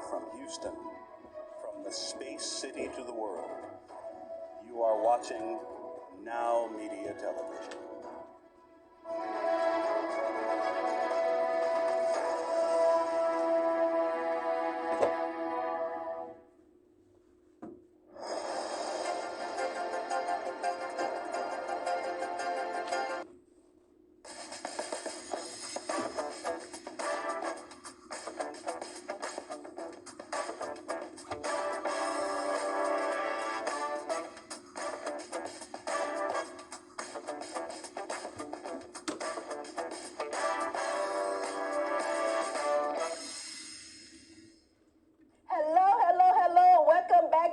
from Houston, from the space city to the world. You are watching NowMedia Television.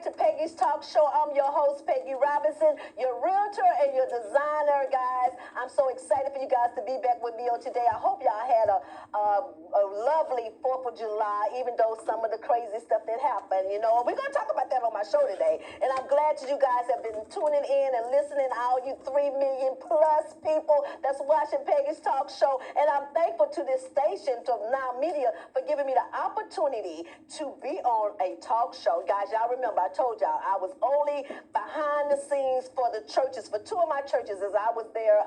To Peggy's Talk Show. I'm your host, Peggy Robinson, your realtor and your designer, guys. I'm so excited for you guys to be back with me on today. I hope y'all had a lovely 4th of July, even though some of the crazy stuff that happened, you know. We're going to talk about that on my show today. And I'm glad you guys have been tuning in and listening, all you 3 million plus people that's watching Peggy's Talk Show. And I'm thankful to this station, to NowMedia, for giving me the opportunity to be on a talk show. Guys, y'all remember, I told y'all I was only behind the scenes for the churches, for 2 of my churches, as I was there,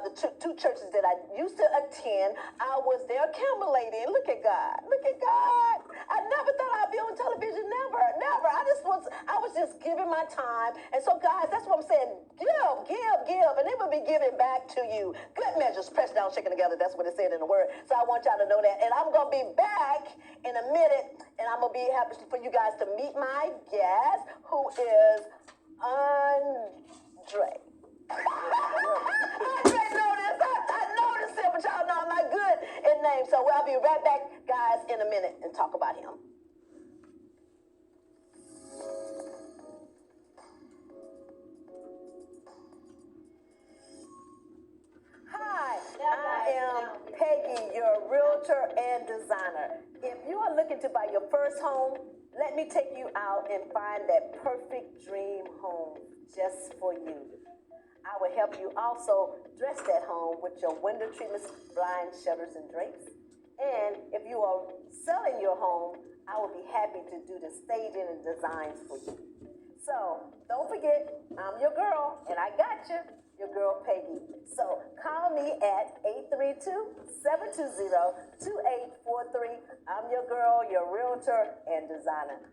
the two churches that I used to attend. I was there accumulating. Look at God. Look at God. I never thought I'd be on television. Never. I was just giving my time. And so, guys, that's what I'm saying. Give. And it will be given back to you. Good measures, pressed down, shaken together. That's what it said in the word. So I want y'all to know that. And I'm going to be back in a minute. And I'm going to be happy for you guys to meet my guest, who is Andre. I noticed it, but y'all know I'm not good in names. So I'll be right back, guys, in a minute and talk about him. Hi, I am Peggy, your realtor and designer. If you are looking to buy your first home, let me take you out and find that perfect dream home just for you. I will help you also dress that home with your window treatments, blinds, shutters, and drapes. And if you are selling your home, I will be happy to do the staging and designs for you. So don't forget, I'm your girl, and I got you, your girl Peggy. So call me at 832-720-2843. I'm your girl, your realtor and designer.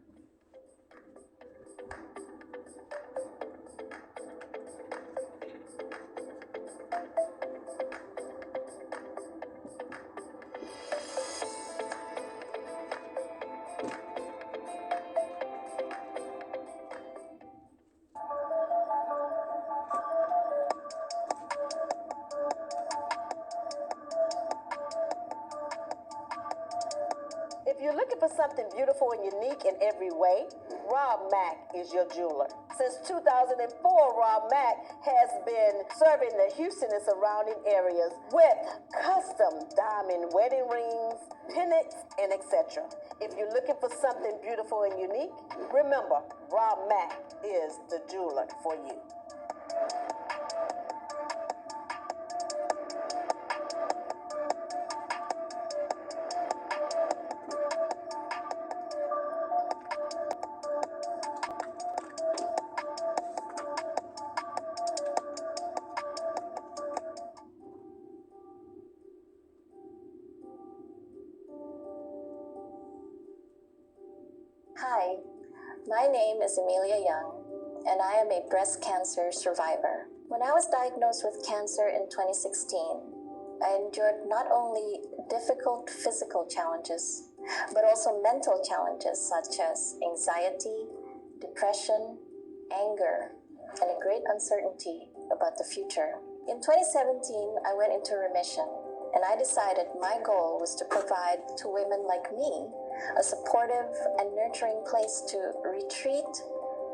If you're looking for something beautiful and unique in every way, Rob Mack is your jeweler. Since 2004, Rob Mack has been serving the Houston and surrounding areas with custom diamond wedding rings, pendants, and etc. If you're looking for something beautiful and unique, remember, Rob Mack is the jeweler for you. Hi, my name is Amelia Young, and I am a breast cancer survivor. When I was diagnosed with cancer in 2016, I endured not only difficult physical challenges, but also mental challenges such as anxiety, depression, anger, and a great uncertainty about the future. In 2017, I went into remission, and I decided my goal was to provide to women like me a supportive and nurturing place to retreat,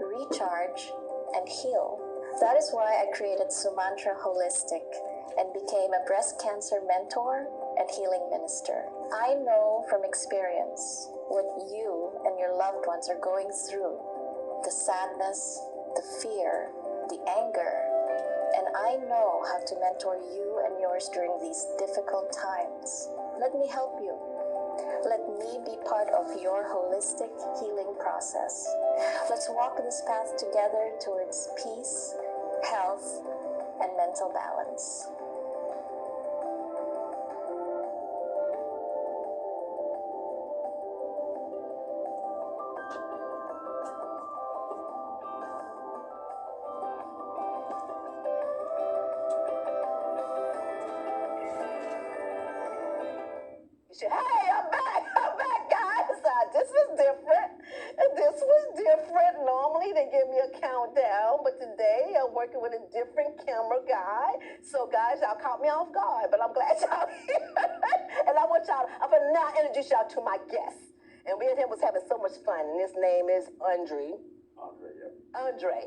recharge, and heal. That is why I created Sumantra Holistic and became a breast cancer mentor and healing minister. I know from experience what you and your loved ones are going through, the sadness, the fear, the anger, and I know how to mentor you and yours during these difficult times. Let me help you. Let me be part of your holistic healing process. Let's walk this path together towards peace, health, and mental balance. Hey, I'm back, guys. This was different. This was different. Normally they give me a countdown, but today I'm working with a different camera guy. So, guys, y'all caught me off guard, but I'm glad y'all here. And I'm gonna now introduce y'all to my guest. And we and him was having so much fun. And his name is Andre. Andre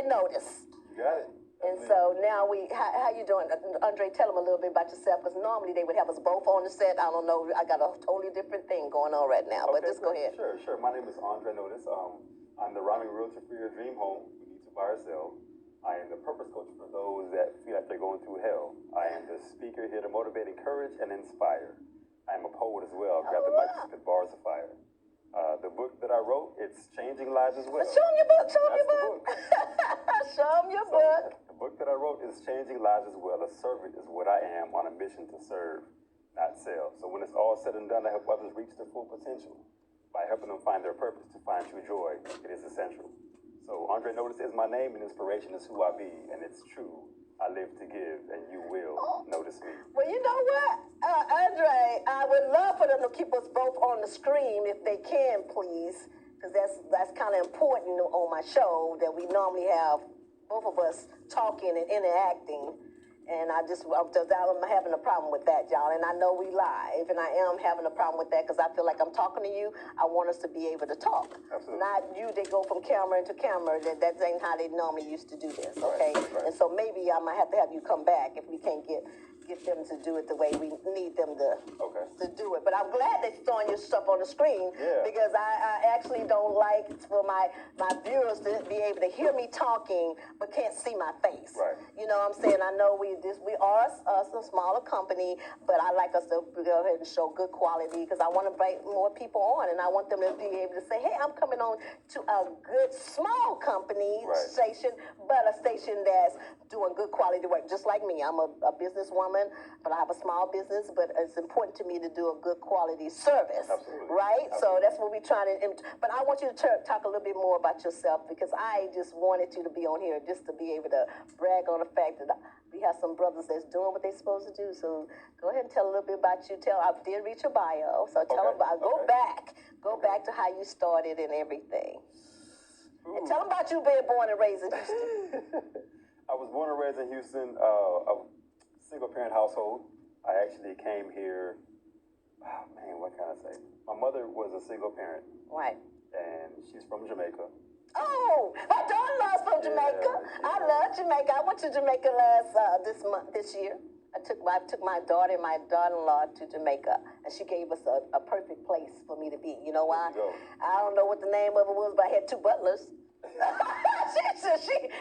Notice. You got it. And so now how you doing? Andre, tell them a little bit about yourself, because normally they would have us both on the set. I don't know, I got a totally different thing going on right now, but just go ahead. Sure. My name is Andre Notice. I'm the rhyming realtor for your dream home. We need to buy or sell. I am the purpose coach for those that feel like they're going through hell. I am the speaker here to motivate, encourage, and inspire. I am a poet as well. Grab the mic to spit bars of fire. The book that I wrote, it's changing lives as well. Show them your book. Show them your book. Show them your book. The book that I wrote is changing lives as well. A servant is what I am, on a mission to serve, not sell. So when it's all said and done, I help others reach their full potential. By helping them find their purpose, to find true joy, it is essential. So Andre Notice is my name, and inspiration is who I be, and it's true. I live to give, and you will notice me. Well, you know what, Andre, I would love for them to keep us both on the screen if they can, please, because that's kind of important on my show, that we normally have both of us talking and interacting. And I'm having a problem with that, y'all. And I know we live, and I am having a problem with that, because I feel like I'm talking to you. I want us to be able to talk. Absolutely. Not you, they go from camera into camera. That ain't how they normally used to do this, okay? Right. And so maybe I might have to have you come back if we can't get them to do it the way we need them to do it. But I'm glad they're throwing your stuff on the screen, because I actually don't like for my viewers to be able to hear me talking but can't see my face. Right. You know what I'm saying? I know we are a smaller company, but I like us to go ahead and show good quality, because I want to invite more people on, and I want them to be able to say, hey, I'm coming on to a good small company station, but a station that's doing good quality work, just like me. I'm a businesswoman, but I have a small business, but it's important to me to do a good quality service. Absolutely. Right? Absolutely. So that's what we're trying to, but I want you to talk a little bit more about yourself, because I just wanted you to be on here just to be able to brag on the fact that we have some brothers that's doing what they're supposed to do. So go ahead and tell a little bit about you. I did read your bio, so tell them about, go back to how you started and everything. Ooh. And tell them about you being born and raised in Houston. I was born and raised in Houston, a single-parent household. I actually came here, what can I say? My mother was a single parent. Right. And she's from Jamaica. Oh, my daughter-in-law's from Jamaica. Yeah. I love Jamaica. I went to Jamaica this year. I took my daughter and my daughter-in-law to Jamaica, and she gave us a perfect place for me to be. You know why? I don't know what the name of it was, but I had two butlers.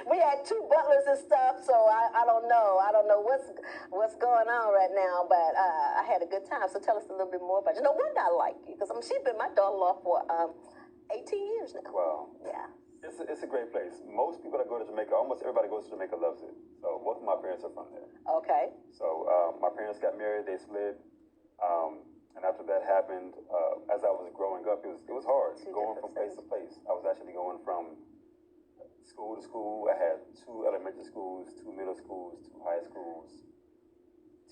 We had two butlers and stuff, so I don't know what's going on right now, but I had a good time. So tell us a little bit more about you. No wonder I like you, because she's been my daughter-in-law for 18 years now. Wow. Yeah. It's a great place. Most people that go to Jamaica, almost everybody goes to Jamaica, loves it. So both of my parents are from there. Okay. So my parents got married, they split, and after that happened, as I was growing up, it was hard going from place to place. I was actually going from school to school. I had 2 elementary schools, 2 middle schools, 2 high schools,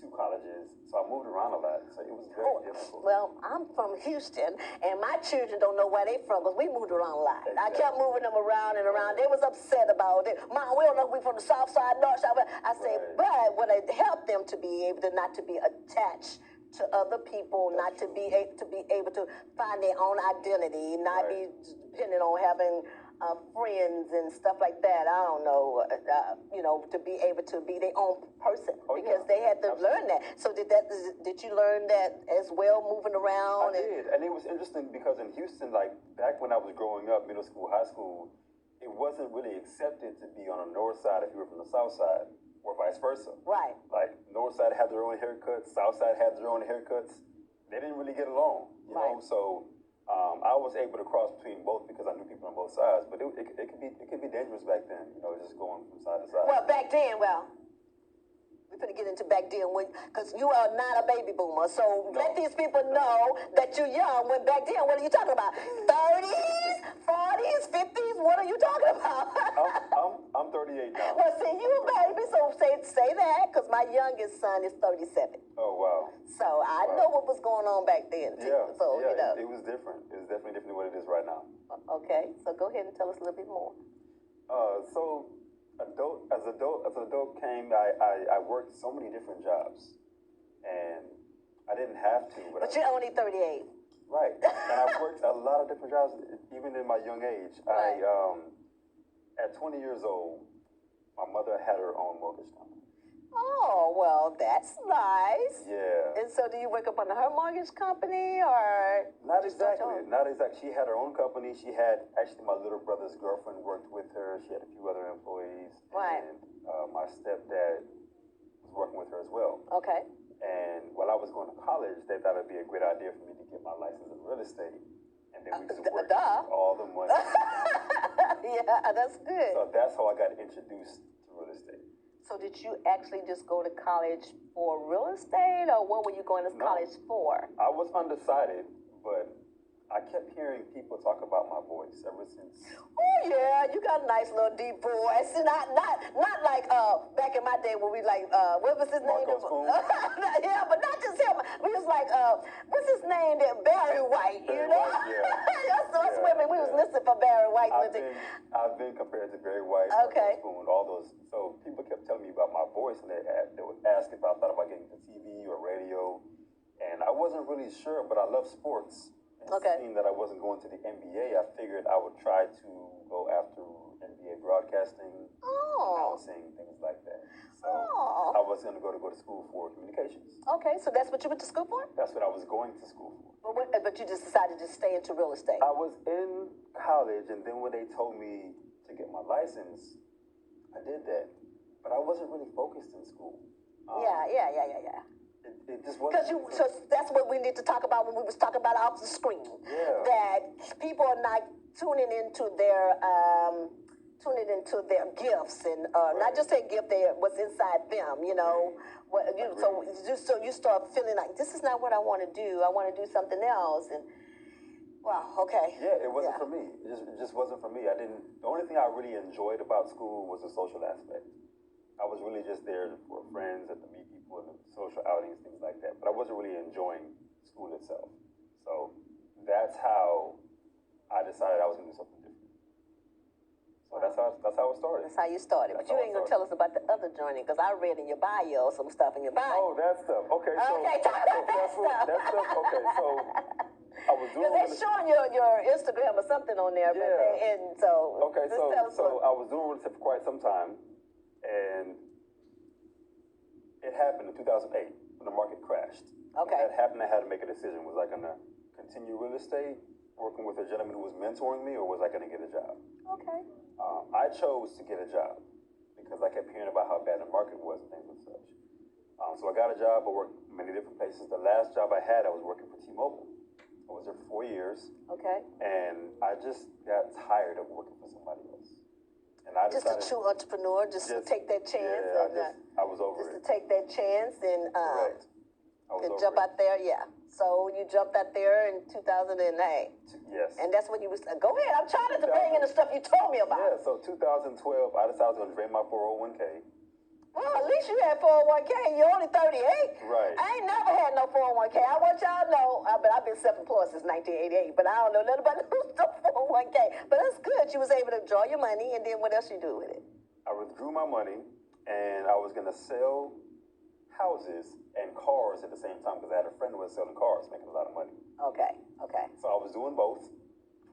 2 colleges. So I moved around a lot. So it was very difficult. Well, I'm from Houston, and my children don't know where they're from, because we moved around a lot. Exactly. I kept moving them around and around. They was upset about it. Mom, we don't know if we from the south side, north side. I said, but what I helped them to be able to not to be attached to other people, not to be able to find their own identity, not be dependent on having friends and stuff like that. I don't know, to be able to be their own person, because they had to learn that. So did you learn that as well, moving around? I did, and it was interesting because in Houston, like back when I was growing up, middle school, high school, it wasn't really accepted to be on the north side if you were from the south side, or vice versa. Right. Like north side had their own haircuts, south side had their own haircuts. they didn't really get along, you Right. know. So I was able to cross between both because I knew people on both sides. But it could be dangerous back then, you know, just going from side to side. Well, back then, we're going to get into back then because you are not a baby boomer. So let these people know that you're young. When back then, what are you talking about? 30s, 40s, 50s? What are you talking about? I'm 38 now. Well, see, you a baby, so say that because my youngest son is 37. Oh, wow. So I know what was going on back then, too. Yeah, So, yeah, you know. it was different. It was definitely different than what it is right now. Okay, so go ahead and tell us a little bit more. So as an adult came, I worked so many different jobs, and I didn't have to. But you're only 38. Right, and I worked a lot of different jobs, even in my young age. Right. At 20 years old, my mother had her own mortgage company. Oh, well, that's nice. Yeah. And so do you work up under her mortgage company or? Not exactly. Not exactly. She had her own company. She had, actually, my little brother's girlfriend worked with her. She had a few other employees. Right. And my stepdad was working with her as well. Okay. And while I was going to college, they thought it'd be a great idea for me to get my license in real estate. And then we used to work all the money. Yeah, that's good. So that's how I got introduced to real estate. So did you actually just go to college for real estate, or what were you going to college for? I was undecided, but I kept hearing people talk about my voice ever since. Oh yeah, you got a nice little deep voice. Not like back in my day when we like what was his name? Yeah, but not just him. We was like what's his name there? Barry White, you know? Yeah. Us women, we was listening for Barry White. I've been compared to Barry White, okay. Spoon, all those. So people kept telling me about my voice, and they would ask if I thought about getting into TV or radio, and I wasn't really sure, but I love sports. Okay. Seeing that I wasn't going to the NBA, I figured I would try to go after NBA broadcasting, announcing, things like that. So I was going to go to school for communications. Okay, so that's what you went to school for? That's what I was going to school for. But you just decided to stay into real estate? I was in college, and then when they told me to get my license, I did that. But I wasn't really focused in school. Yeah. It just wasn't. So that's what we need to talk about when we was talking about off the screen. Yeah. That people are not tuning into their gifts and not just their gift, what's inside them. You know, so you start feeling like this is not what I want to do. I want to do something else. And wow, okay. Yeah, it wasn't for me. It just wasn't for me. The only thing I really enjoyed about school was the social aspect. I was really just there for friends and to meet people and social outings, things like that. But I wasn't really enjoying school itself. So that's how I decided I was going to do something different. So that's how it started. That's how you started. But you ain't going to tell us about the other journey, because I read in your bio some stuff in your bio. Oh, that stuff. Okay, so talk about that stuff. Okay, so I was doing. They're showing your Instagram or something on there. Yeah. Okay, so I was doing real estate for quite some time. And it happened in 2008 when the market crashed. Okay. When that happened, I had to make a decision. Was I going to continue real estate, working with a gentleman who was mentoring me, or was I going to get a job? Okay. I chose to get a job because I kept hearing about how bad the market was and things and such. So I got a job. I worked many different places. The last job I had, I was working for T-Mobile. I was there for 4 years. Okay. And I just got tired of working for somebody else. And I just a true entrepreneur, just to take that chance. Yeah, I was over just it. to take that chance and Correct. I was over jump it. out there, yeah. So you jumped out there in 2008. Yes. And that's when you was. Go ahead. I'm trying to bring in the stuff you told me about. Yeah. So 2012, I decided I was going to drain my 401k. Well, at least you had 401k and you're only 38. Right. I ain't never had no 401k. I want y'all know, but I've been self-employed since 1988, but I don't know nothing about no 401k. But that's good. You was able to draw your money, and then what else you do with it? I withdrew my money, and I was going to sell houses and cars at the same time because I had a friend who was selling cars, making a lot of money. Okay. So I was doing both.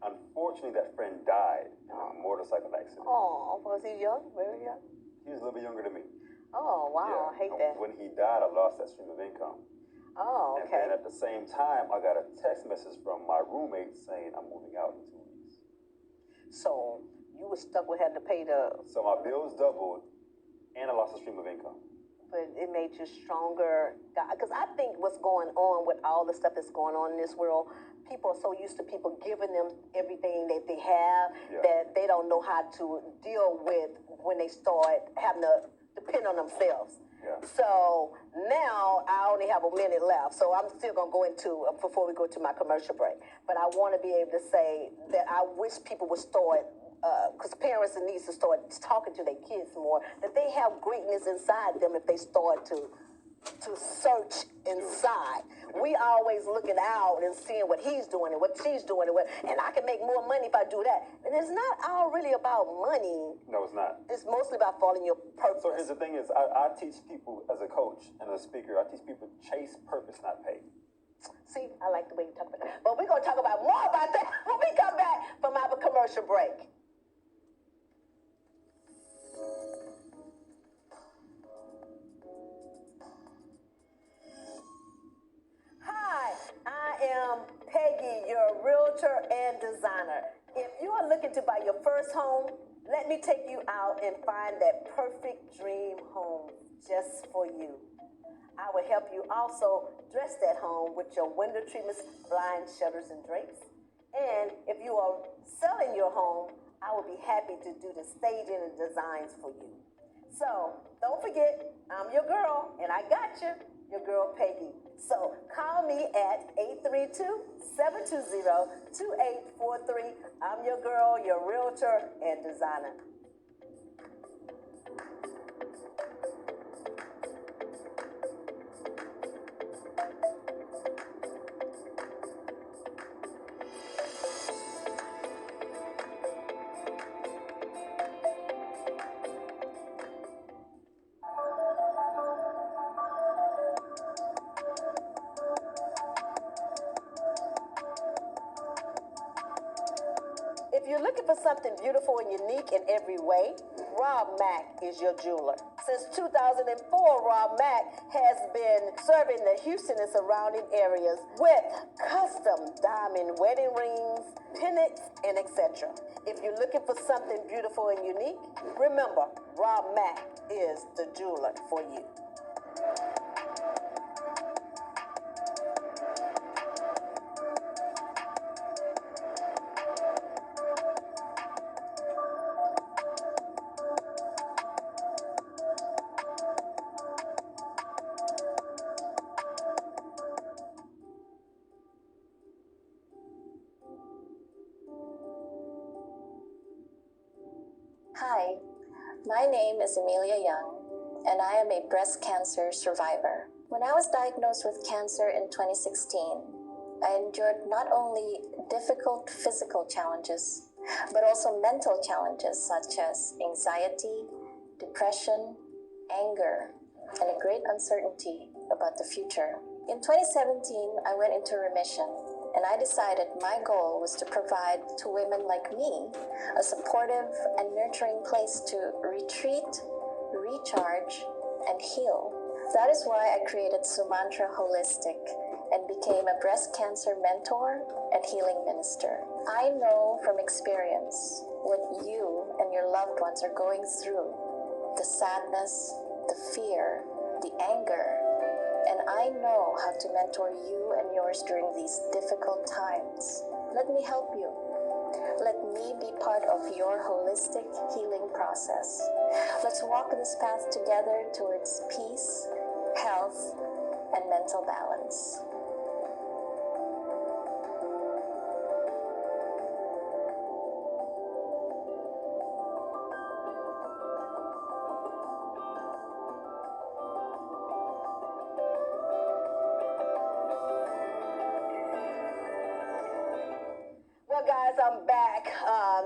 Unfortunately, that friend died in a motorcycle accident. Oh, was he young? Very young? He was a little bit younger than me. Oh, wow. Yeah. I hate that. When he died, I lost that stream of income. Oh, okay. And then at the same time, I got a text message from my roommate saying I'm moving out in 2 weeks. So you were stuck with having to pay the... So my bills doubled, and I lost a stream of income. but it made you stronger. Because I think what's going on with all the stuff that's going on in this world, people are so used to people giving them everything that they have that they don't know how to deal with when they start having to depend on themselves. So now I only have a minute left, so I'm still going to go into, before we go to my commercial break, but I want to be able to say that I wish people would start, because parents need to start talking to their kids more, that they have greatness inside them if they start to search inside. We always looking out and seeing what he's doing and what she's doing and I can make more money if I do that. And it's not all really about money. No, it's not. It's mostly about following your purpose. So here's the thing is, I teach people as a coach and a speaker, I teach people chase purpose, not pay. See, I like the way you talk about that. But we're going to talk about more about that when we come back from our commercial break. Hi, I am Peggy, your realtor and designer. If you are looking to buy your first home, let me take you out and find that perfect dream home just for you. I will help you also dress that home with your window treatments, blinds, shutters, and drapes. And if you are selling your home, I will be happy to do the staging and designs for you. So don't forget, I'm your girl, and I got you, your girl Peggy. So call me at 832-720-2843. I'm your girl, your realtor and designer. If you're looking for something beautiful and unique in every way, Rob Mack is your jeweler. Since 2004, Rob Mack has been serving the Houston and surrounding areas with custom diamond wedding rings, pendants, and etc. If you're looking for something beautiful and unique, remember, Rob Mack is the jeweler for you. Hi, my name is Amelia Young, and I am a breast cancer survivor. When I was diagnosed with cancer in 2016, I endured not only difficult physical challenges, but also mental challenges such as anxiety, depression, anger, and a great uncertainty about the future. In 2017, I went into remission, and I decided my goal was to provide to women like me a supportive and nurturing place to retreat, recharge, and heal. That is why I created Sumantra Holistic and became a breast cancer mentor and healing minister. I know from experience what you and your loved ones are going through, the sadness, the fear, the anger, and I know how to mentor you and yours during these difficult times. Let me help you. Let me be part of your holistic healing process. Let's walk this path together towards peace, health, and mental balance. Well, guys, I'm back.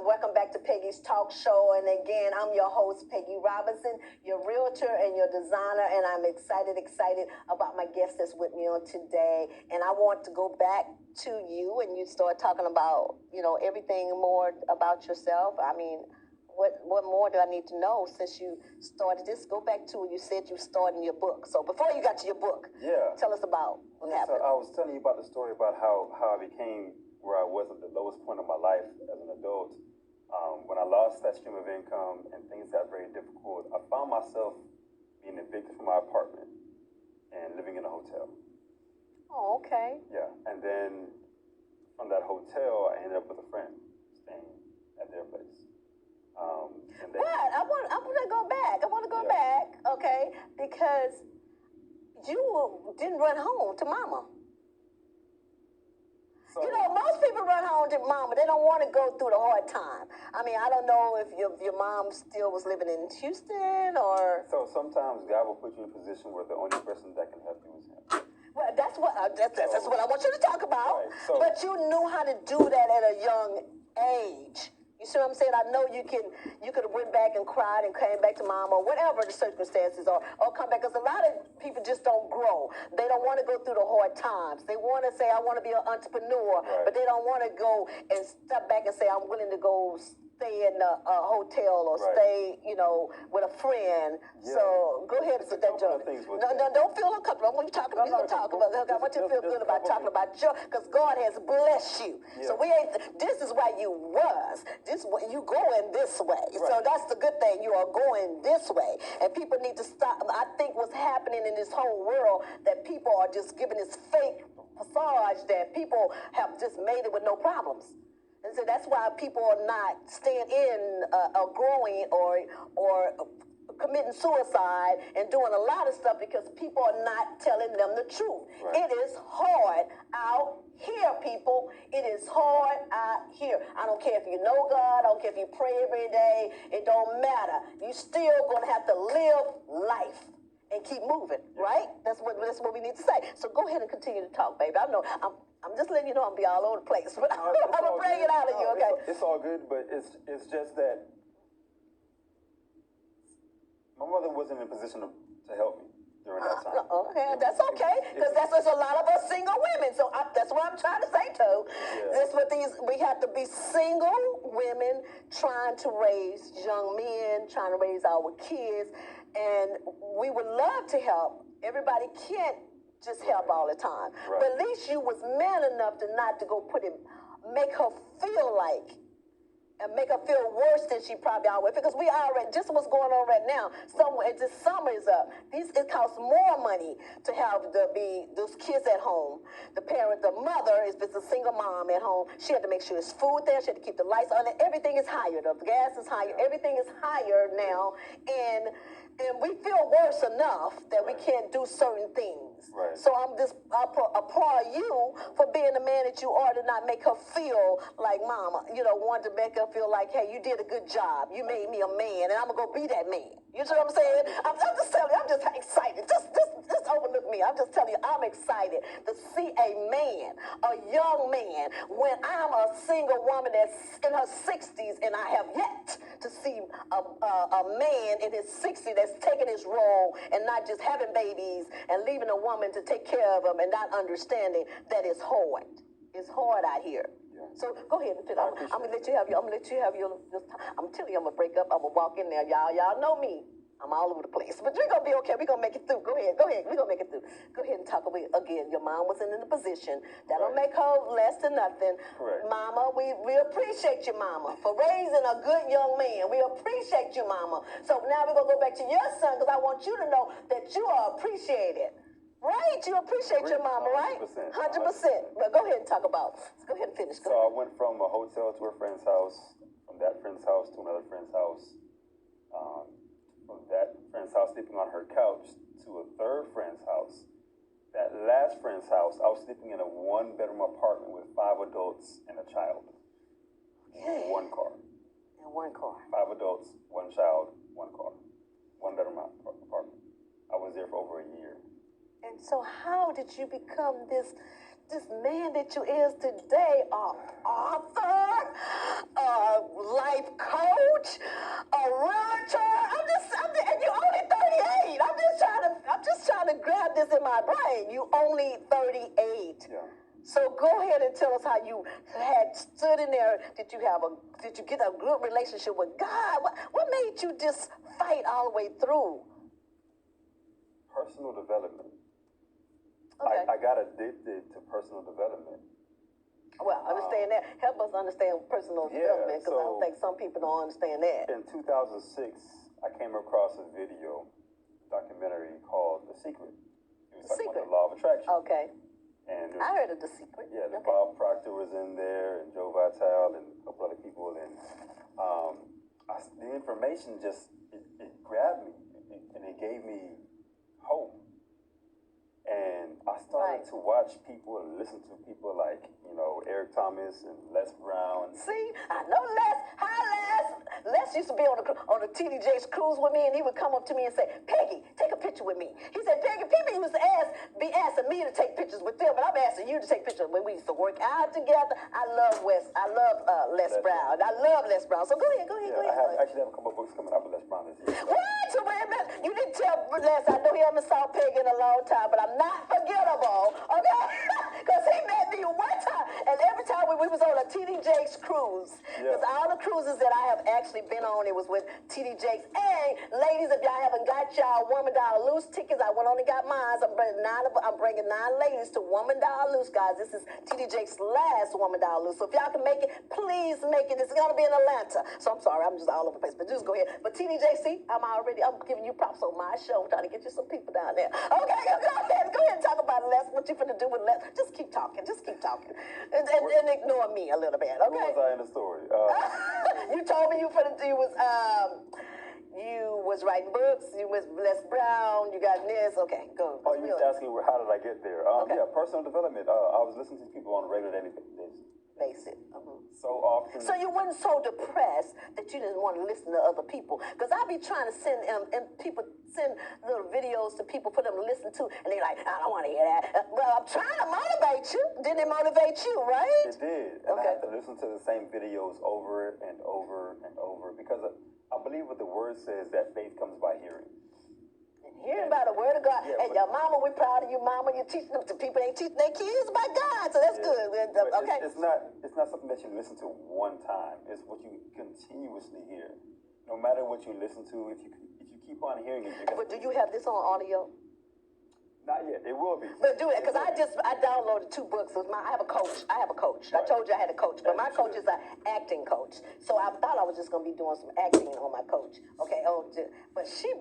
Welcome back to Peggy's Talk Show. And again, I'm your host, Peggy Robinson, your realtor and your designer. And I'm excited about my guest that's with me on today. And I want to go back to you and you start talking about, everything more about yourself. I mean, what more do I need to know since you started this? Go back to when you said you started your book. So before you got to your book, tell us about what happened. So I was telling you about the story about how I became where I was at the lowest point of my life as an adult. When I lost that stream of income and things got very difficult, I found myself being evicted from my apartment, and living in a hotel. Oh, okay. Yeah, and then from that hotel, I ended up with a friend staying at their place. And But I want to go back. I want to go back, okay? Because you didn't run home to mama. So, You know, most people run home to mama. They don't want to go through the hard time. I mean, I don't know if your mom still was living in Houston or... So sometimes God will put you in a position where the only person that can help you is Him. Well, that's what I want you to talk about. Right, but you knew how to do that at a young age. You see what I'm saying? I know you could have went back and cried and came back to mom or whatever the circumstances are, or come back. Because a lot of people just don't grow. They don't want to go through the hard times. They want to say, I want to be an entrepreneur, but they don't want to go and step back and say, I'm willing to go stay in a hotel or stay, you know, with a friend. Yeah. So go ahead and put that joint. No, don't feel uncomfortable. I want you talking. We're gonna talk about. I want you to feel good about talking about your, because God has blessed you. Yeah. So we ain't. This is why you was. This you going this way. Right. So that's the good thing. You are going this way, and people need to stop. I think what's happening in this whole world that people are just giving this fake facade that people have just made it with no problems. And so that's why people are not staying in or growing or committing suicide and doing a lot of stuff because people are not telling them the truth. Right. It is hard out here, people. It is hard out here. I don't care if you know God. I don't care if you pray every day. It don't matter. You still going to have to live life and keep moving, right? That's what we need to say. So go ahead and continue to talk, baby. I know I'm just letting you know I'm be all over the place, but I'm gonna bring it out of you, okay? It's all good, but it's just that my mother wasn't in a position to help me during that time. Okay, that's okay, because there's a lot of us single women. So that's what I'm trying to say too. Yeah. That's what we have to be single women trying to raise young men, trying to raise our kids, and we would love to help. Everybody can't just help all the time. Right. But at least you was man enough to not to go make her feel like, and make her feel worse than she probably always, because we already, just what's going on right now, this summer is up. It costs more money to have those kids at home. The mother, if it's a single mom at home, she had to make sure there's food there, she had to keep the lights on, and everything is higher. The gas is higher, everything is higher now, and we feel worse enough that we can't do certain things. Right. So I applaud you for being the man that you are, to not make her feel like mama. You know, want to make her feel like, hey, you did a good job. You made me a man, and I'm gonna go be that man. You know what I'm saying? I'm just telling you, I'm just excited. Just overlook me. I'm just telling you, I'm excited to see a man, a young man, when I'm a single woman that's in her 60s, and I have yet to see a man in his 60s that's taking his role and not just having babies and leaving a woman to take care of him and not understanding that it's hard. It's hard out here. Yeah. So go ahead and I'm gonna let you have your. I'm telling you, I'm gonna break up. I'm gonna walk in there, y'all. Y'all know me. I'm all over the place, but we're gonna be okay. We're gonna make it through. Go ahead. We're gonna make it through. Go ahead and talk again. Your mom wasn't in the position. That don't make her less than nothing. Right. Mama, we appreciate you, mama, for raising a good young man. We appreciate you, mama. So now we're gonna go back to your son, because I want you to know that you are appreciated. Right? You appreciate your mama, right? 100%. But go ahead and talk about. Go ahead and finish. So I went from a hotel to a friend's house, from that friend's house to another friend's house. From that friend's house, sleeping on her couch, to a third friend's house. That last friend's house, I was sleeping in a one-bedroom apartment with 5 adults and a child. In one car. In one car. 5 adults, 1 child, 1 car. 1-bedroom apartment. I was there for over a year. And so how did you become this man that you is today? Author, life coach, a realtor. And you're only 38. I'm just trying to grab this in my brain. You only 38. Yeah. So go ahead and tell us how you had stood in there. Did you get a good relationship with God? What made you just fight all the way through? Personal development. Okay. I got addicted to personal development. Well, understand that. Help us understand personal development, because I don't think some people don't understand that. In 2006, I came across a video documentary called The Secret. It was The talking about Secret. the law of attraction. Okay. And I heard of The Secret. yeah, Okay. Bob Proctor was in there, and Joe Vitale, and a couple other people, and the information just it grabbed me, and it gave me hope. And I started to watch people and listen to people like, Eric Thomas and Les Brown. See, I know Les. Hi, Les. Les used to be on the TD Jakes cruise with me, and he would come up to me and say, "Peggy, take a picture with me." He said, "Peggy, people used to be asking me to take pictures with them, but I'm asking you to take pictures when we used to work out together." I love Les Brown. I love Les Brown. So go ahead. I actually have a couple of books coming out with Les Brown this year. What? So wait a minute. You didn't tell Les. I know he haven't saw Peggy in a long time, but I'm not forgettable, okay? Because he met me one time, and every time we was on a TD Jakes cruise, because all the cruises that I have actually been on, it was with TD Jakes. And ladies, if y'all haven't got y'all Woman Dollar Loose tickets, I went on and got mine. I'm bringing 9 ladies to Woman Dollar Loose, guys. This is TD Jakes' last Woman Dollar Loose. So if y'all can make it, please make it. It's gonna be in Atlanta. So I'm sorry, I'm just all over the place, but just go ahead. But TD Jakes, see, I'm giving you props on my show. I'm trying to get you some people down there. Okay, go ahead and talk about Les. What you finna do with Les? Just keep talking. And ignore me a little bit, okay? Where was I in the story? You told me you was writing books. You was Les Brown. You got this. Okay, go. Oh, you was asking how did I get there? Okay. Yeah, personal development. I was listening to people on a regular daily basis. Basic. So often. So you weren't so depressed that you didn't want to listen to other people. Because I be trying to send people send little videos to people for them to listen to, and they're like, "I don't want to hear that." Well, I'm trying to motivate you. Didn't it motivate you, right? It did. And I had to listen to the same videos over and over and over because I believe what the word says, that faith comes by hearing. Hearing about the word of God. Yeah, and your mama, we're proud of you, mama. You're teaching them to people ain't teaching their kids about God. So that's good. Okay. It's not something that you listen to one time. It's what you continuously hear. No matter what you listen to, if you keep on hearing it, you're gonna. But do you have this on audio? Not yet. It will be. But do it, because I downloaded 2 books. I have a coach. I Right. told you I had a coach, but my coach is an acting coach. So I thought I was just gonna be doing some acting on my coach. Okay. But she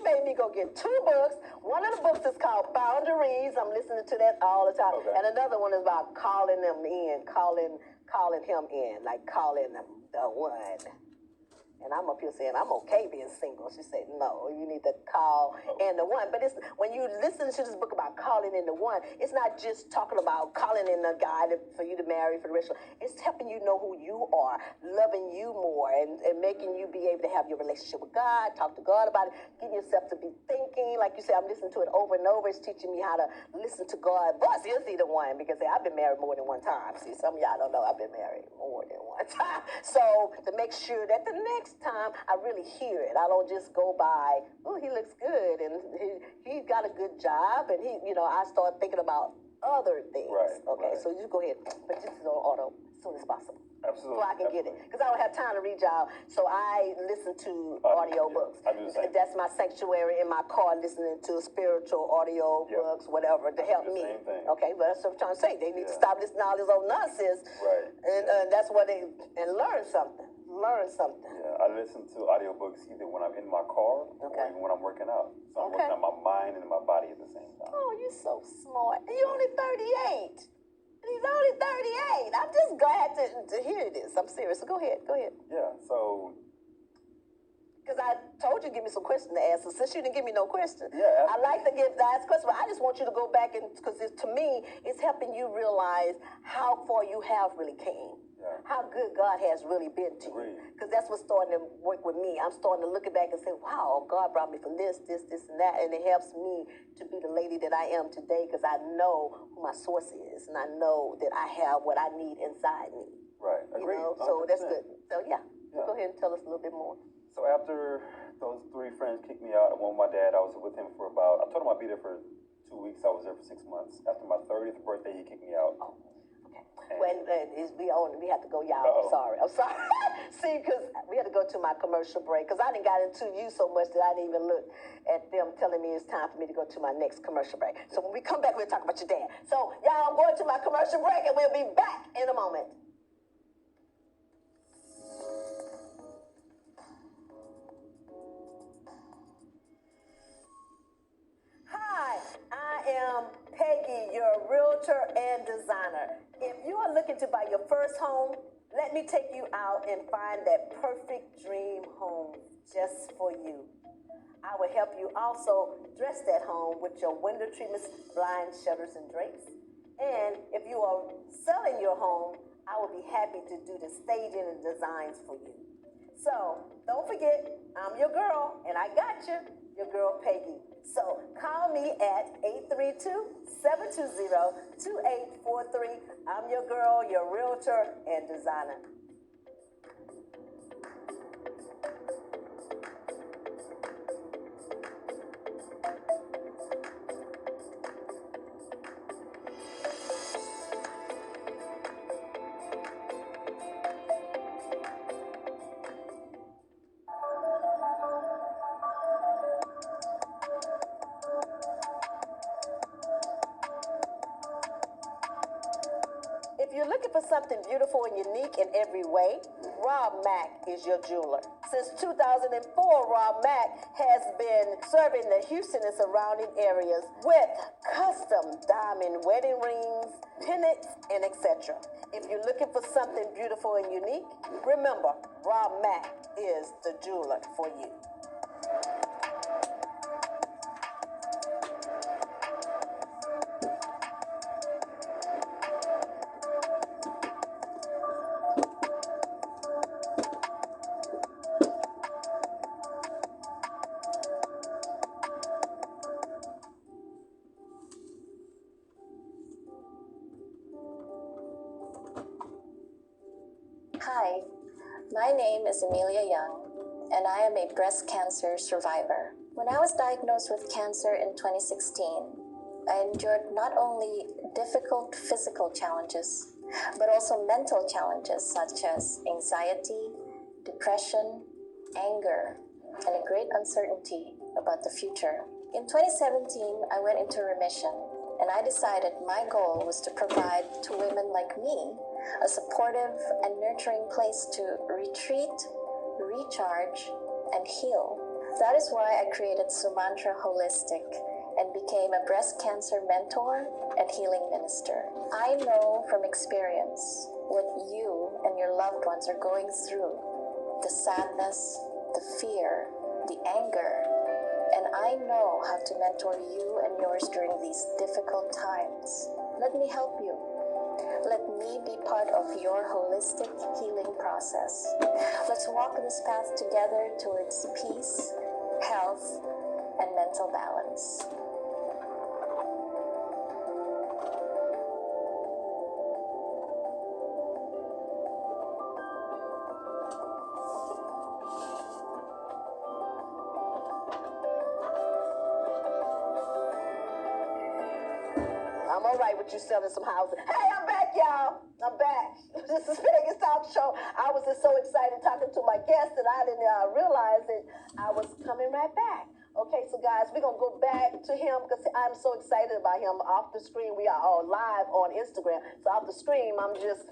made me go get 2 books. One of the books is called Boundaries. I'm listening to that all the time. Okay. And another one is about calling him in, like calling them the one. And I'm up here saying, I'm okay being single. She said, no, you need to call in the one. But it's when you listen to this book about calling in the one, it's not just talking about calling in the guy for you to marry for the rest of it. It's helping you know who you are, loving you more, and making you be able to have your relationship with God, talk to God about it, getting yourself to be thinking. Like you said, I'm listening to it over and over. It's teaching me how to listen to God. Boss is the one, because I've been married more than one time. See, some of y'all don't know I've been married more than one time. So to make sure that the next time I really hear it, I don't just go by, oh, he looks good and he got a good job, and I start thinking about other things. Right, okay, right. so you go ahead, but this is on auto as soon as possible. Absolutely. So I can get it, because I don't have time to read y'all. So I listen to audio books. I do the same. That's my sanctuary in my car, listening to spiritual audio books, whatever, to help me. Same thing. Okay, but that's what I'm trying to say. They need to stop listening to all this old nonsense. Right. And that's what and learn something. Yeah, I listen to audiobooks either when I'm in my car or even when I'm working out. So I'm working on my mind and my body at the same time. Oh, you're so smart. And you're only 38. He's only 38. I'm just glad to hear this. I'm serious. So go ahead. Yeah, so. Because I told you to give me some questions to ask. So since you didn't give me no questions, Yeah, I like to ask questions. But I just want you to go back because to me, it's helping you realize how far you have really came. Yeah. How good God has really been to you. Because that's what's starting to work with me. I'm starting to look back and say, wow, God brought me from this, and that. And it helps me to be the lady that I am today, because I know who my source is. And I know that I have what I need inside me. Right. Agreed. So 100%. that's good. So yeah, go ahead and tell us a little bit more. So after those 3 friends kicked me out, I went with my dad. I was with him for I told him I'd be there for 2 weeks. I was there for 6 months. After my 30th birthday, he kicked me out. Oh. When we have to go, y'all. I'm sorry. See, because we had to go to my commercial break, because I didn't got into you so much that I didn't even look at them telling me it's time for me to go to my next commercial break. So when we come back, we'll talk about your dad. So y'all, I'm going to my commercial break, and we'll be back in a moment. first home? Let me take you out and find that perfect dream home just for you. I will help you also dress that home with your window treatments, blinds, shutters, and drapes. And if you are selling your home, I will be happy to do the staging and designs for you. So don't forget, I'm your girl, and I got you, your girl Peggy. So call me at 832-720-2843. I'm your girl, your realtor and designer. If you're looking for something beautiful and unique in every way, Rob Mack is your jeweler. Since 2004, Rob Mack has been serving the Houston and surrounding areas with custom diamond wedding rings, pendants, and etc. If you're looking for something beautiful and unique, remember, Rob Mack is the jeweler for you. Hi, my name is Amelia Young, and I am a breast cancer survivor. When I was diagnosed with cancer in 2016, I endured not only difficult physical challenges, but also mental challenges such as anxiety, depression, anger, and a great uncertainty about the future. In 2017, I went into remission, and I decided my goal was to provide to women like me a supportive and nurturing place to retreat, recharge, and heal. That is why I created Sumantra Holistic and became a breast cancer mentor and healing minister. I know from experience what you and your loved ones are going through, the sadness, the fear, the anger, and I know how to mentor you and yours during these difficult times. Let me help you. Let me be part of your holistic healing process. Let's walk this path together towards peace, health, and mental balance. I'm all right with you selling some houses. Hey, I'm back, y'all. I'm back. This is Peggy's Talk Show. I was just so excited talking to my guest that I didn't realize that I was coming right back. Okay, so guys, we're going to go back to him because I'm so excited about him. Off the screen, we are all live on Instagram. So off the screen, I'm just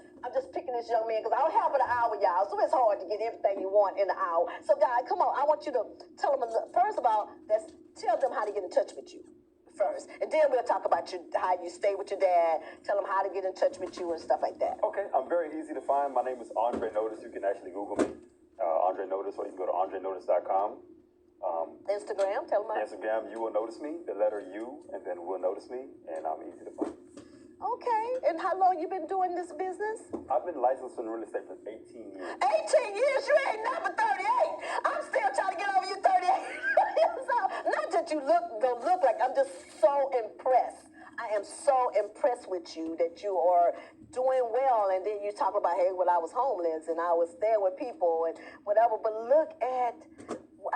picking this young man because I don't have but an hour, y'all. So it's hard to get everything you want in an hour. So guys, come on. I want you to tell them, first of all, tell them how to get in touch with you first. And then we'll talk about how you stay with your dad, tell them how to get in touch with you and stuff like that. Okay, I'm very easy to find. My name is Andre Notice. You can actually Google me, Andre Notice, or you can go to AndreNotice.com. Instagram, tell them how. Instagram, you will notice me, the letter U, and then will notice me, and I'm easy to find. Okay, and how long you been doing this business? I've been licensed in real estate for 18 years. 18 years? You ain't number 38. I'm still trying to get over you 38. So, not that you don't look like, I'm just so impressed. I am so impressed with you that you are doing well, and then you talk about, hey, well, I was homeless and I was there with people and whatever, but look at,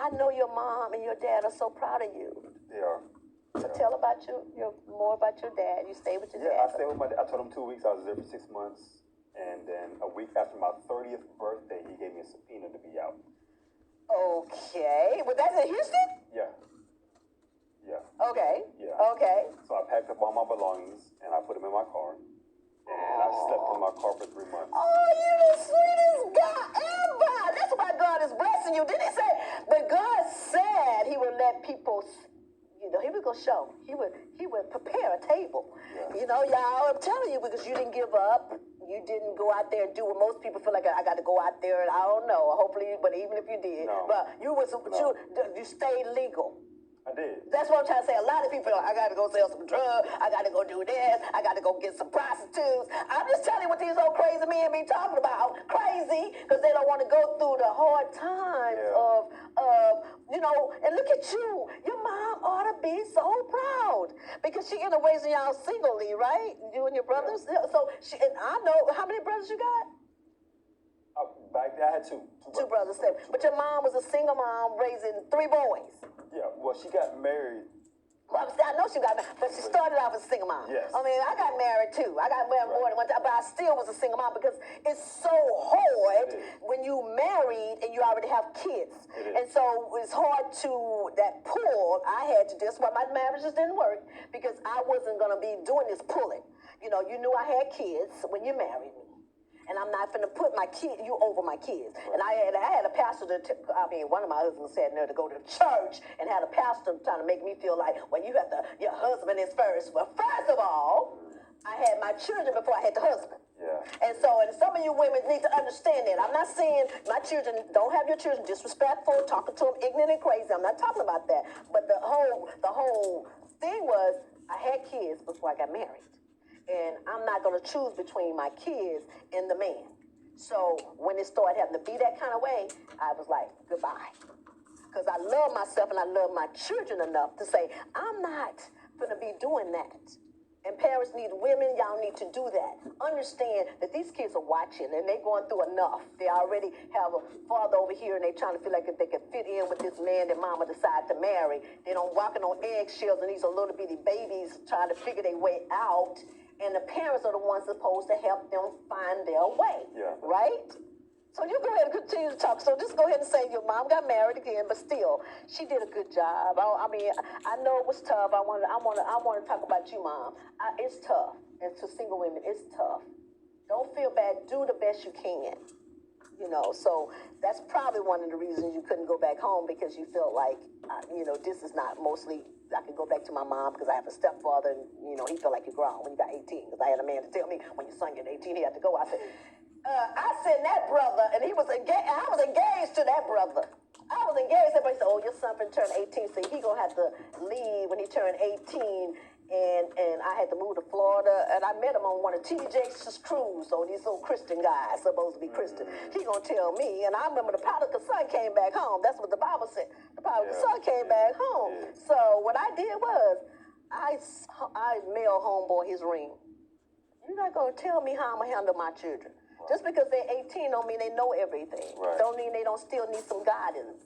I know your mom and your dad are so proud of you. They are. So tell about more about your dad. You stay with your dad? Yeah, I stayed with my dad. I told him 2 weeks. I was there for 6 months. And then a week after my 30th birthday, he gave me a subpoena to be out. Okay. Well, that's in Houston? Yeah. Yeah. Okay. Yeah. Okay. So I packed up all my belongings and I put them in my car. And I slept in my car for 3 months. Oh, you the sweetest guy ever. That's why God is blessing you. Didn't he say, but God said he would let people, he was going to show. He would prepare a table. Yeah. Y'all, I'm telling you, because you didn't give up. you didn't go out there and do what most people feel like I got to go out there and I don't know. Hopefully, but even if you did, No. but you stayed legal. I did. That's what I'm trying to say. A lot of people are like, I gotta go sell some drugs, I gotta go do this, I gotta go get some prostitutes. I'm just telling you what these old crazy men be talking about. Crazy, because they don't want to go through the hard times of, and look at you. Your mom ought to be so proud because she ended up raising y'all singly, right? You and your brothers. Yeah. So and I know, how many brothers you got? Back then I had two brothers. But your mom was a single mom raising 3 boys. Yeah, well, she got married. Well, I know she got married, but she started off as a single mom. Yes. I mean, I got married too. I got married more than one time, but I still was a single mom because it's so hard when you married and you already have kids. And so it's hard to, that pull I had to do. That's why my marriages didn't work because I wasn't going to be doing this pulling. You know, you knew I had kids when you married me. And I'm not going to put you over my kids. And I had a pastor one of my husbands said there to go to church and had a pastor trying to make me feel like, well, your husband is first. Well, first of all, I had my children before I had the husband. Yeah. And some of you women need to understand that. I'm not saying my children, don't have your children disrespectful, talking to them ignorant and crazy. I'm not talking about that. But the whole thing was, I had kids before I got married. And I'm not going to choose between my kids and the man. So when it started having to be that kind of way, I was like, goodbye. Because I love myself and I love my children enough to say, I'm not going to be doing that. And parents need women, y'all need to do that. Understand that these kids are watching and they're going through enough. They already have a father over here and they're trying to feel like if they can fit in with this man that mama decided to marry. They don't walking on eggshells and these are little bitty babies trying to figure their way out. And the parents are the ones supposed to help them find their way, right? So you go ahead and continue to talk. So just go ahead and say your mom got married again, but still, she did a good job. I mean, I know it was tough. I want to talk about you, Mom. It's tough, and to single women, it's tough. Don't feel bad. Do the best you can. So that's probably one of the reasons you couldn't go back home because you felt like, this is not mostly. I can go back to my mom because I have a stepfather, and he felt like you're grown when you got 18. Because I had a man to tell me when your son get 18, he had to go. I said that brother, and I was engaged to that brother. I was engaged. Everybody said, "Oh, your son finna turn 18, so he gonna have to leave when he turned 18." And I had to move to Florida, and I met him on one of T.D. Jakes' cruise. So these little Christian guys, supposed to be Christian, he gonna tell me. And I remember the prodigal son came back home. That's what the Bible said. The prodigal son came back home. So what I did was, I mailed homeboy his ring. You're not gonna tell me how I'm gonna handle my children. Just because they're 18 don't mean they know everything. Don't mean they don't still need some guidance.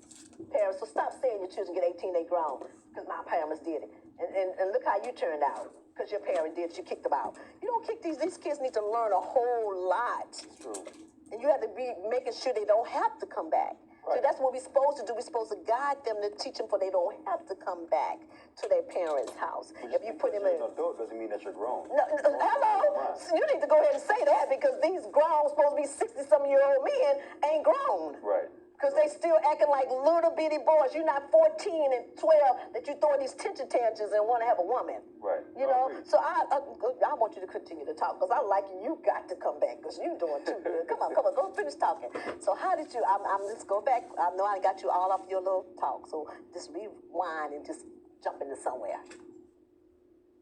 Parents, so stop saying your children get 18, they grown. Because my parents did it. And look how you turned out. Because your parent did, you kicked them out. You don't kick these kids need to learn a whole lot. It's true. And you have to be making sure they don't have to come back. So that's what we're supposed to do. We're supposed to guide them to teach them so they don't have to come back to their parents' house. If you put them in. An adult doesn't mean that you're grown. No, hello. So you need to go ahead and say that because these grown, supposed to be 60-some-year-old men ain't grown. Right. Because they still acting like little bitty boys. You're not 14 and 12 that you throwing these tension tantrums and want to have a woman. Right. So I want you to continue to talk because I like you got to come back because you're doing too good. Come on, go finish talking. So how did you, I'm just go back. I know I got you all off your little talk. So just rewind and just jump into somewhere.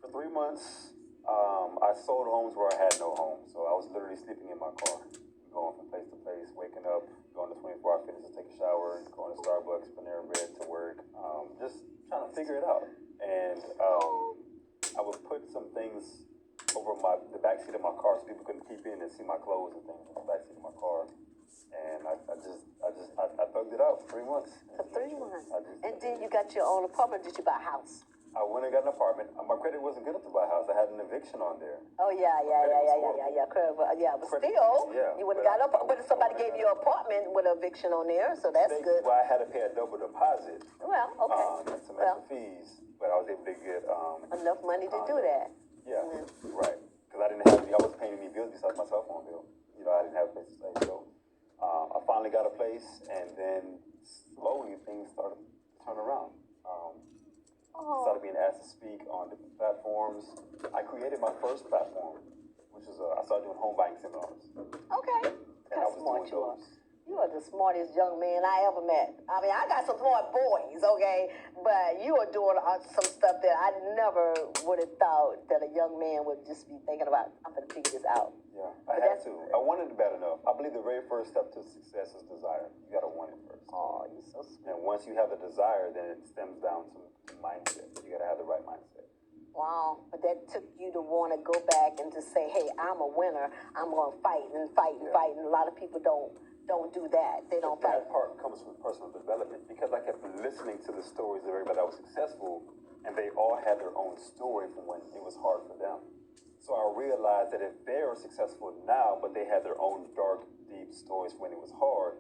For 3 months, I sold homes where I had no home. So I was literally sleeping in my car, going from place to place, waking up, going to 24-hour fitness to take a shower, going to Starbucks, Panera Bread to work, just trying to figure it out. And I would put some things over the backseat of my car so people couldn't peep in and see my clothes and things in the backseat of my car. And I thugged it out for 3 months. For 3 months. And then you got your own apartment. Did you buy a house? I went and got an apartment. My credit wasn't good enough to buy a house. I had an eviction on there. Oh, yeah. But still, you wouldn't got up. But if somebody gave you an apartment with an eviction on there, so that's good. Well, I had to pay a double deposit. Well, okay. Some extra fees, but I was able to get enough money to do that. Yeah, right. Because I wasn't paying any bills besides my cell phone bill. I didn't have a place to stay. So I finally got a place, and then slowly things started to turn around. Started being asked to speak on different platforms. I created my first platform, which which is I started doing home buying seminars. Okay. And I was doing those. You are the smartest young man I ever met. I mean, I got some smart boys, okay? But you are doing some stuff that I never would have thought that a young man would just be thinking about. I'm going to figure this out. Yeah, I had to. I wanted it bad enough. I believe the very first step to success is desire. You got to want it first. Oh, you're so sweet. And once you have the desire, then it stems down to mindset. You got to have the right mindset. Wow, but that took you to want to go back and to say, hey, I'm a winner. I'm going to fight and fight and fight. And a lot of people don't do that. They don't fight. That part comes from personal development because I kept listening to the stories of everybody that was successful, and they all had their own story from when it was hard for them. So I realized that if they are successful now, but they had their own dark, deep stories when it was hard,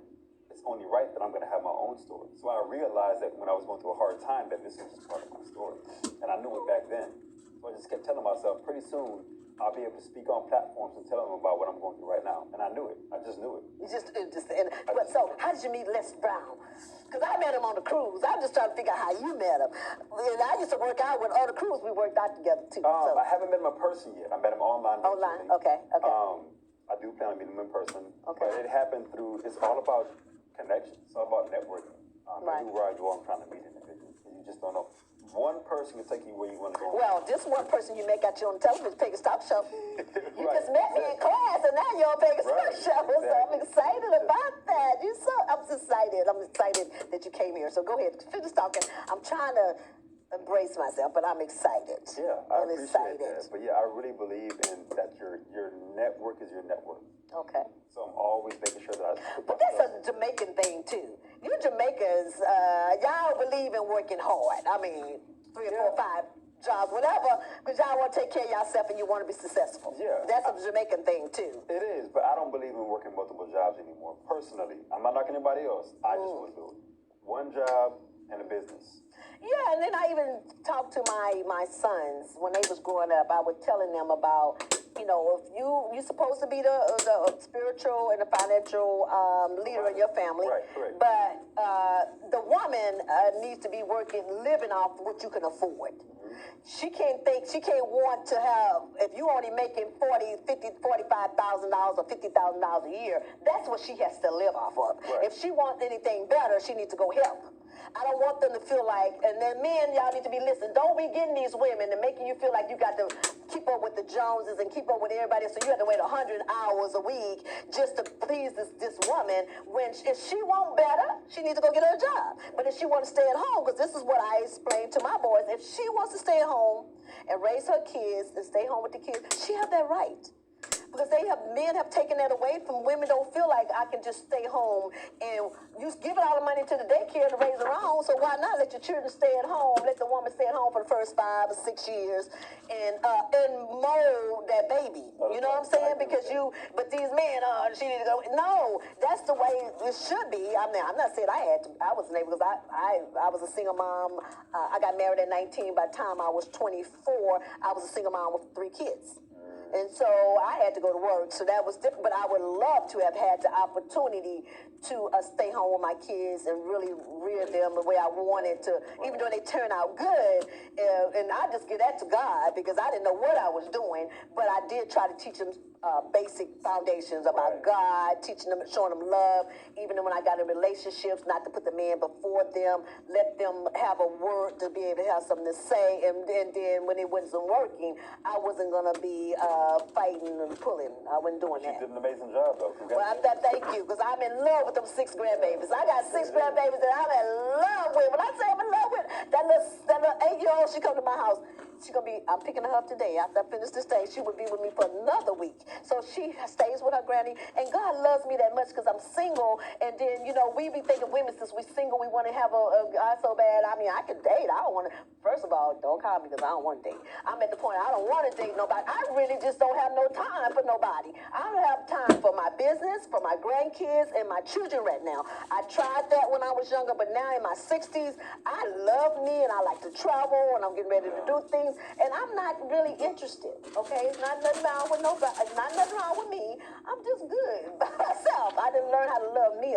it's only right that I'm going to have my own story. So I realized that when I was going through a hard time, that this was just part of my story. And I knew it back then. So I just kept telling myself, pretty soon, I'll be able to speak on platforms and tell them about what I'm going through right now. And I knew it. I just knew it. But so, how did you meet Les Brown? Because I met him on the cruise. I'm just trying to figure out how you met him. And I used to work out with other crews. We worked out together, too. So. I haven't met him in person yet. I met him online. Online, okay. I do plan on meeting him in person. Okay. But it happened through, it's all about connection. It's all about networking. Right. Everywhere I go, I'm trying to meet individuals. You just don't know. One person can take you where you want to go. Well, this one person you met got you on television, Peggy Talk Show. You Right, just met me in class, and now you're on Peggy Talk Show. So I'm excited about that. I'm excited. I'm excited that you came here. So go ahead, finish talking. I'm trying to embrace myself, but I'm excited. Yeah, I I'm appreciate excited. that. But yeah, I really believe in that your network is your network. Okay. So I'm always making sure that I put But that's myself- a Jamaican thing too. You Jamaicans, y'all believe in working hard. I mean, 3 or 4 or 5 jobs, whatever, because y'all want to take care of yourself and you want to be successful. Yeah. That's a Jamaican thing too. It is, but I don't believe in working multiple jobs anymore. Personally, I'm not knocking anybody else. I just want to do it. One job and a business. Yeah, and then I even talked to my sons when they was growing up. I was telling them about, if you're supposed to be the spiritual and the financial leader in your family, Right. but the woman needs to be working, living off what you can afford. She can't want to have, if you only making $45,000 or $50,000 a year, that's what she has to live off of. Right. If she wants anything better, she needs to go help. I don't want them to feel like, and then men, y'all need to be listening. Don't be getting these women and making you feel like you got to keep up with the Joneses and keep up with everybody, so you have to wait 100 hours a week just to please this woman. When if she want better, she needs to go get her a job. But if she want to stay at home, because this is what I explained to my boys, if she wants to stay at home and raise her kids and stay home with the kids, she have that right. Because men have taken that away from women. Don't feel like I can just stay home and you give all the money to the daycare to raise her own. So why not let your children stay at home? Let the woman stay at home for the first 5 or 6 years and mold that baby. You know what I'm saying? Because but these men, she need to go. No, that's the way it should be. I'm not saying I wasn't able, because I was a single mom. I got married at 19. By the time I was 24, I was a single mom with 3 kids. And so I had to go to work, so that was different. But I would love to have had the opportunity to stay home with my kids and really rear them the way I wanted to, even though they turn out good. And I just give that to God, because I didn't know what I was doing, but I did try to teach them basic foundations about God, teaching them, showing them love, even when I got in relationships, not to put the man before them, let them have a word to be able to have something to say, and then when it wasn't working, I wasn't going to be fighting and pulling. I wasn't doing that. You did an amazing job, though. Well, thank you, because I'm in love with them 6 grandbabies. I got 6 grandbabies that I'm in love with. When I say I'm in love with, that little 8-year-old, she come to my house. I'm picking her up today. After I finish this day, she would be with me for another week. So she stays with her granny, and God loves me that much because I'm single. And then, we be thinking women, since we're single, we want to have a guy so bad. I mean, I can date. I don't want to. First of all, don't call me, because I don't want to date. I'm at the point I don't want to date nobody. I really just don't have no time for nobody. I don't have time for my business, for my grandkids, and my children right now. I tried that when I was younger, but now in my 60s, I love me, and I like to travel, and I'm getting ready to do things. And I'm not really interested, okay? It's not nothing wrong with nobody. It's not nothing wrong with me. I'm just good by myself. I didn't learn how to love me